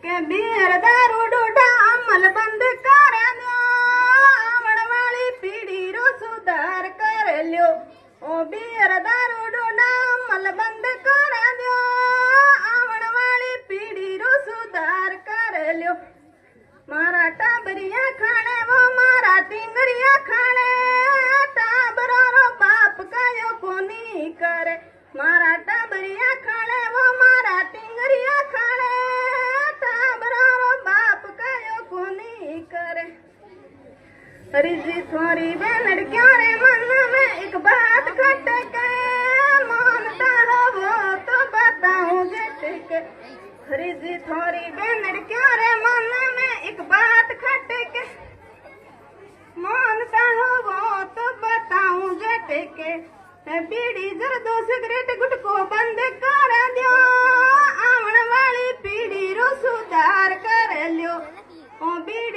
के बीर दारू डूडा अमल बंद कर दो, आवण वाली पीढ़ी रो सुधार कर लो। ओ बीर दारू डूडा अमल बंद कर दो, आवण वाली पीढ़ी रो सुधार कर लो। मारा टाबरिया खाने वो मारा टिंगरिया खाने, टाबरो रो बाप कायो कोनी करे। मारा टाबरिया खाने वो मारा टिंगरिया खाने, टाबरो रो बाप कायो कोनी करे। रिजी थोड़ी बेनड़ क्यों रे मन में एक बात खटके, मानता हो वो तो बताऊं झटके। रिजी थोड़ी बेनड़ क्यों रे मन में एक बात खटके, मानता हो वो तो बताऊं झटके। बीड़ी जर्दो सिगरेट गुटको बंद कर दो, आवण वाली पीढ़ी रो सुधार कर लो। ओ बीड़ी